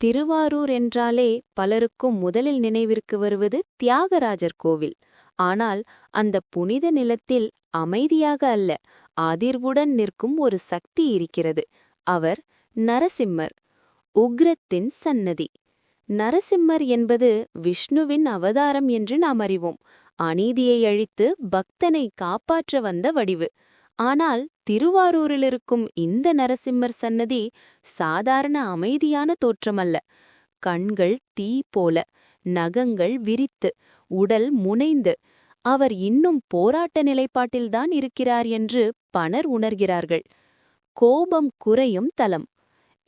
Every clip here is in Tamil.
திருவாரூர் என்றாலே பலருக்கும் முதலில் நினைவிற்கு வருவது தியாகராஜர் கோவில். ஆனால் அந்த புனித நிலத்தில் அமைதியாக அல்ல, அதிர்வுடன் நிற்கும் ஒரு சக்தி இருக்கிறது. அவர் நரசிம்மர், உக்ரத்தின் சன்னதி. நரசிம்மர் என்பது விஷ்ணுவின் அவதாரம் என்று நாம் அறிவோம். அநீதியை அழித்து பக்தனை காப்பாற்ற வந்த வடிவு. ஆனால் திருவாரூரிலிருக்கும் இந்த நரசிம்மர் சன்னதி சாதாரண அமைதியான தோற்றமல்ல. கண்கள் தீ போல, நகங்கள் விரித்து, உடல் முனைந்து, அவர் இன்னும் போராட்ட நிலைப்பாட்டில்தான் இருக்கிறார் என்று பலர் உணர்கிறார்கள். கோபம் குறையும் தலம்.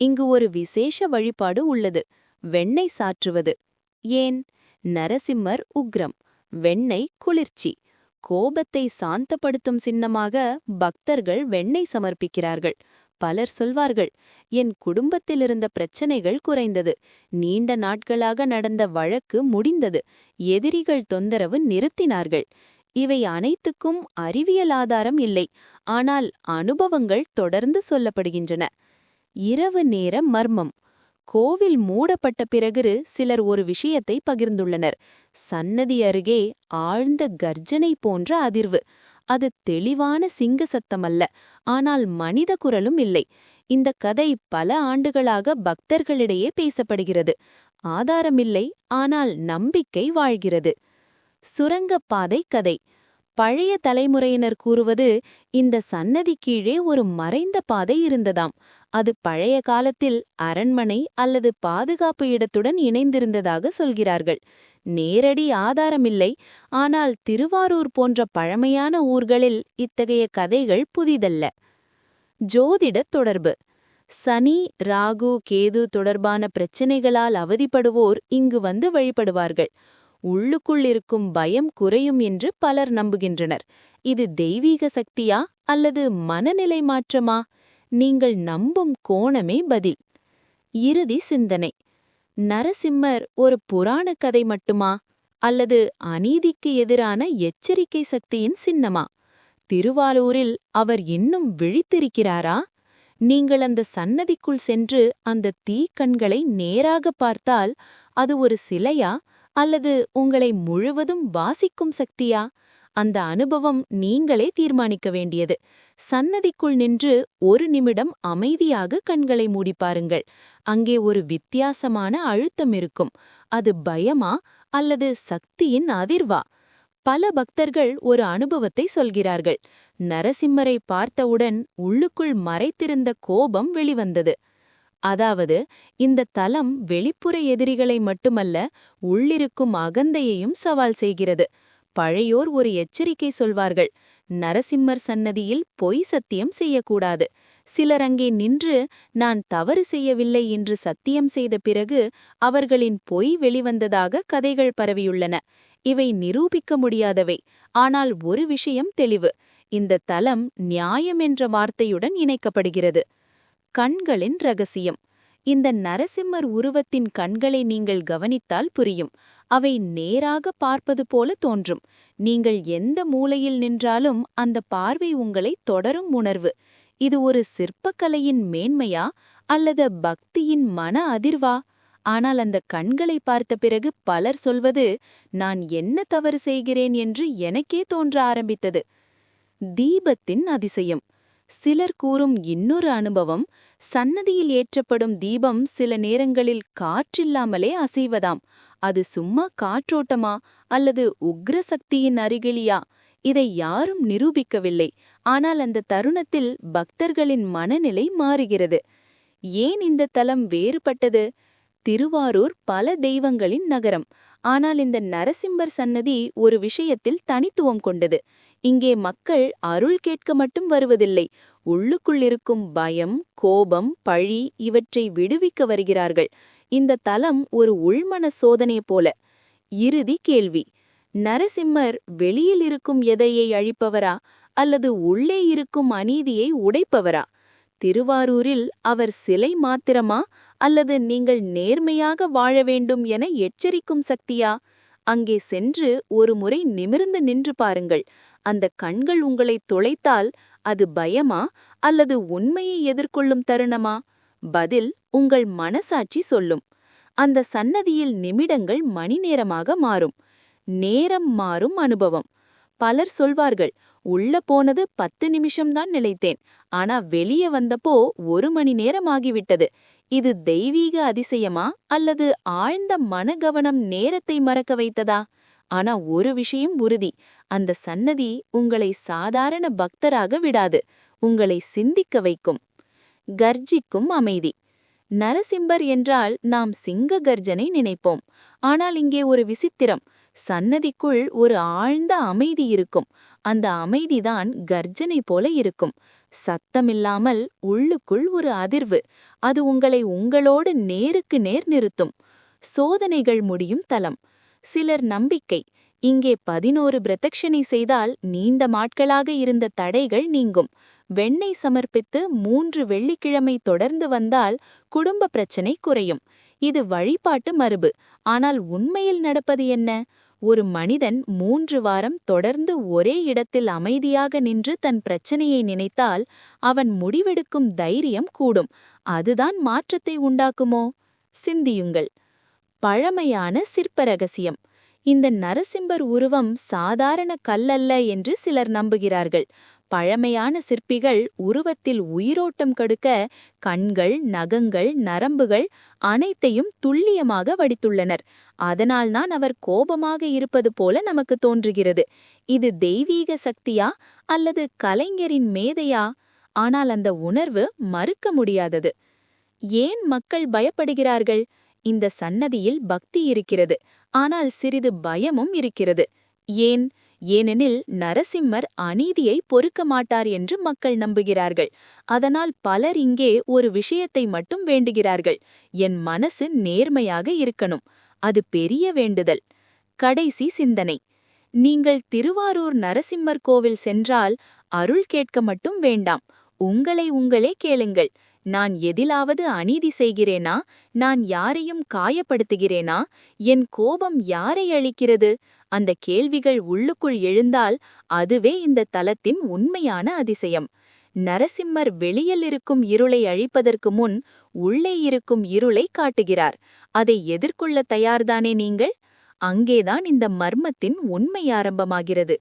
இங்கு ஒரு விசேஷ வழிபாடு உள்ளது, வெண்ணெய் சாற்றுவது. ஏன்? நரசிம்மர் உக்ரம், வெண்ணெய் குளிர்ச்சி. கோபத்தை சாந்தப்படுத்தும் சின்னமாக பக்தர்கள் வெண்ணெய் சமர்ப்பிக்கிறார்கள். பலர் சொல்வார்கள், என் குடும்பத்திலிருந்த பிரச்சனைகள் குறைந்தது, நீண்ட நாட்களாக நடந்த வழக்கு முடிந்தது, எதிரிகள் தொந்தரவு நிறுத்தினார்கள். இவை அனைத்துக்கும் அறிவியல் ஆதாரம் இல்லை, ஆனால் அனுபவங்கள் தொடர்ந்து சொல்லப்படுகின்றன. இரவு நேர மர்மம். கோவில் மூடப்பட்ட பிறகு சிலர் ஒரு விஷயத்தை பகிர்ந்துள்ளனர். சன்னதி அருகே ஆழ்ந்த கர்ஜனை போன்ற அதிர்வு. அது தெளிவான சிங்க சத்தமல்ல, ஆனால் மனித குரலும் இல்லை. இந்த கதை பல ஆண்டுகளாக பக்தர்களிடையே பேசப்படுகிறது. ஆதாரமில்லை, ஆனால் நம்பிக்கை வாழ்கிறது. சுரங்கப்பாதை கதை. பழைய தலைமுறையினர் கூறுவது, இந்த சன்னதி கீழே ஒரு மறைந்த பாதை இருந்ததாம். அது பழைய காலத்தில் அரண்மனை அல்லது பாதுகாப்பு இடத்துடன் இணைந்திருந்ததாக சொல்கிறார்கள். நேரடி ஆதாரமில்லை, ஆனால் திருவாரூர் போன்ற பழமையான ஊர்களில் இத்தகைய கதைகள் புதிதல்ல. ஜோதிடத் தொடர்பு. சனி, ராகு, கேது தொடர்பான பிரச்சினைகளால் அவதிப்படுவோர் இங்கு வந்து வழிபடுவார்கள். உள்ளுக்குள் இருக்கும் பயம் குறையும் என்று பலர் நம்புகின்றனர். இது தெய்வீக சக்தியா அல்லது மனநிலை மாற்றமா? நீங்கள் நம்பும் கோணமே பதில். இறுதி சிந்தனை. நரசிம்மர் ஒரு புராணக் கதை மட்டுமா, அல்லது அநீதிக்கு எதிரான எச்சரிக்கை சக்தியின் சின்னமா? திருவாரூரில் அவர் இன்னும் விழித்திருக்கிறாரா? நீங்கள் அந்த சன்னதிக்குள் சென்று அந்த தீக்கண்களை நேராக பார்த்தால் அது ஒரு சிலையா, அல்லது உங்களை முழுவதும் வாசிக்கும் சக்தியா? அந்த அனுபவம் நீங்களே தீர்மானிக்க வேண்டியது. சன்னதிக்குள் நின்று ஒரு நிமிடம் அமைதியாக கண்களை மூடி பாருங்கள். அங்கே ஒரு வித்தியாசமான அழுத்தம் இருக்கும். அது பயமா அல்லது சக்தியின் அதிர்வா? பல பக்தர்கள் ஒரு அனுபவத்தை சொல்கிறார்கள். நரசிம்மரை பார்த்தவுடன் உள்ளுக்குள் மறைத்திருந்த கோபம் வெளிவந்தது. அதாவது, இந்த தலம் வெளிப்புற எதிரிகளை மட்டுமல்ல, உள்ளிருக்கும் அகந்தையையும் சவால் செய்கிறது. பழையோர் ஒரு எச்சரிக்கை சொல்வார்கள், நரசிம்மர் சன்னதியில் பொய் சத்தியம் செய்யக்கூடாது. சிலர் அங்கே நின்று நான் தவறு செய்யவில்லை என்று சத்தியம் செய்த பிறகு அவர்களின் பொய் வெளிவந்ததாக கதைகள் பரவியுள்ளன. இவை நிரூபிக்க முடியாதவை. ஆனால் ஒரு விஷயம் தெளிவு, இந்த தலம் நியாயம் என்ற வார்த்தையுடன் இணைக்கப்படுகிறது. கண்களின் ரகசியம். இந்த நரசிம்மர் உருவத்தின் கண்களை நீங்கள் கவனித்தால் புரியும். அவை நேராக பார்ப்பது போல தோன்றும். நீங்கள் எந்த மூலையில் நின்றாலும் அந்த பார்வை உங்களை தொடரும் உணர்வு. இது ஒரு சிற்பக்கலையின் மேன்மையா அல்லது பக்தியின் மன அதிர்வா? ஆனால் அந்த கண்களை பார்த்த பிறகு பலர் சொல்வது, நான் என்ன தவறு செய்கிறேன் என்று எனக்கே தோன்ற ஆரம்பித்தது. தீபத்தின் அதிசயம். சிலர் கூறும் இன்னொரு அனுபவம், சன்னதியில் ஏற்றப்படும் தீபம் சில நேரங்களில் காற்றில்லாமலே அசைவதாம். அது சும்மா காற்றோட்டமா அல்லது உக்ர சக்தியின் அருகிலியா? இதை யாரும் நிரூபிக்கவில்லை. ஆனால் அந்த தருணத்தில் பக்தர்களின் மனநிலை மாறுகிறது. ஏன் இந்த தலம் வேறுபட்டது? திருவாரூர் பல தெய்வங்களின் நகரம். ஆனால் இந்த நரசிம்மர் சன்னதி ஒரு விஷயத்தில் தனித்துவம் கொண்டது. இங்கே மக்கள் அருள் கேட்க மட்டும் வருவதில்லை, உள்ளுக்குள் இருக்கும் பயம், கோபம், பழி இவற்றை விடுவிக்க வருகிறார்கள். இந்த தலம் ஒரு உள்மன சோதனை போல. இறுதி கேள்வி. நரசிம்மர் வெளியில் இருக்கும் எதையை அழிப்பவரா அல்லது உள்ளே இருக்கும் அநீதியை உடைப்பவரா? திருவாரூரில் அவர் சிலை மாத்திரமா அல்லது நீங்கள் நேர்மையாக வாழ வேண்டும் என எச்சரிக்கும் சக்தியா? அங்கே சென்று ஒரு முறை நிமிர்ந்து நின்று பாருங்கள். அந்த கண்கள் உங்களை துளைத்தால் அது பயமா அல்லது உண்மையை எதிர்கொள்ளும் தருணமா? பதில் உங்கள் மனசாட்சி சொல்லும். அந்த சன்னதியில் நிமிடங்கள் மணி நேரமாக மாறும். நேரம் மாறும் அனுபவம். பலர் சொல்வார்கள், உள்ள போனது 10 நிமிஷம்தான் நிலைத்தேன், ஆனா வெளியே வந்தப்போ 1 மணி நேரம் ஆகிவிட்டது. இது தெய்வீக அதிசயமா அல்லது ஆழ்ந்த மனகவனம் நேரத்தை மறக்க வைத்ததா? ஆனா ஒரு விஷயம் உறுதி, அந்த சன்னதி உங்களை சாதாரண பக்தராக விடாது, உங்களை சிந்திக்க வைக்கும். கர்ஜிக்கும் அமைதி. நரசிம்மர் என்றால் நாம் சிங்க கர்ஜனை நினைப்போம். ஆனால் இங்கே ஒரு விசித்திரம். சன்னதிக்குள் ஒரு ஆழ்ந்த அமைதி இருக்கும். அந்த அமைதிதான் கர்ஜனை போல இருக்கும். சத்தமில்லாமல் உள்ளுக்குள் ஒரு அதிர்வு. அது உங்களை உங்களோடு நேருக்கு நேர் நிறுத்தும். சோதனைகள் முடியும் தலம். சிலர் நம்பிக்கை, இங்கே 11 பிரதட்சணை செய்தால் நீண்ட நாட்களாக இருந்த தடைகள் நீங்கும். வெண்ணெய் சமர்ப்பித்து 3 வெள்ளிக்கிழமை தொடர்ந்து வந்தால் குடும்ப பிரச்சனை குறையும். இது வழிபாட்டு மரபு. ஆனால் உண்மையில் நடப்பது என்ன? ஒரு மனிதன் 3 வாரம் தொடர்ந்து ஒரே இடத்தில் அமைதியாக நின்று தன் பிரச்சனையை நினைத்தால் அவன் முடிவெடுக்கும் தைரியம் கூடும். அதுதான் மாற்றத்தை உண்டாக்குமோ? சிந்தியுங்கள். பழமையான சிற்ப ரகசியம். இந்த நரசிம்மர் உருவம் சாதாரண கல்லல்ல என்று சிலர் நம்புகிறார்கள். பழமையான சிற்பிகள் உருவத்தில் உயிரோட்டம் கொடுக்க கண்கள், நகங்கள், நரம்புகள் அனைத்தையும் துல்லியமாக வடித்துள்ளனர். அதனால்தான் அவர் கோபமாக இருப்பது போல நமக்கு தோன்றுகிறது. இது தெய்வீக சக்தியா அல்லது கலைஞரின் மேதையா? ஆனால் அந்த உணர்வு மறுக்க முடியாதது. ஏன் மக்கள் பயப்படுகிறார்கள்? இந்த சன்னதியில் பக்தி இருக்கிறது, ஆனால் சிறிது பயமும் இருக்கிறது. ஏன்? ஏனெனில் நரசிம்மர் அநீதியை பொறுக்க மாட்டார் என்று மக்கள் நம்புகிறார்கள். அதனால் பலர் இங்கே ஒரு விஷயத்தை மட்டும் வேண்டுகிறார்கள், என் மனசு நேர்மையாக இருக்கணும். அது பெரிய வேண்டுதல். கடைசி சிந்தனை. நீங்கள் திருவாரூர் நரசிம்மர் கோவில் சென்றால் அருள் கேட்க மட்டும் வேண்டாம், உங்களை உங்களே கேளுங்கள். நான் எதிலாவது அநீதி செய்கிறேனா? நான் யாரையும் காயப்படுத்துகிறேனா? என் கோபம் யாரை அழிக்கிறது? அந்த கேள்விகள் உள்ளுக்குள் எழுந்தால் அதுவே இந்த தலத்தின் உண்மையான அதிசயம். நரசிம்மர் வெளியில் இருக்கும் இருளை அழிப்பதற்கு முன் உள்ளே இருக்கும் இருளை காட்டுகிறார். அதை எதிர்கொள்ள தயார்தானே நீங்கள்? அங்கேதான் இந்த மர்மத்தின் உண்மை ஆரம்பமாகிறது.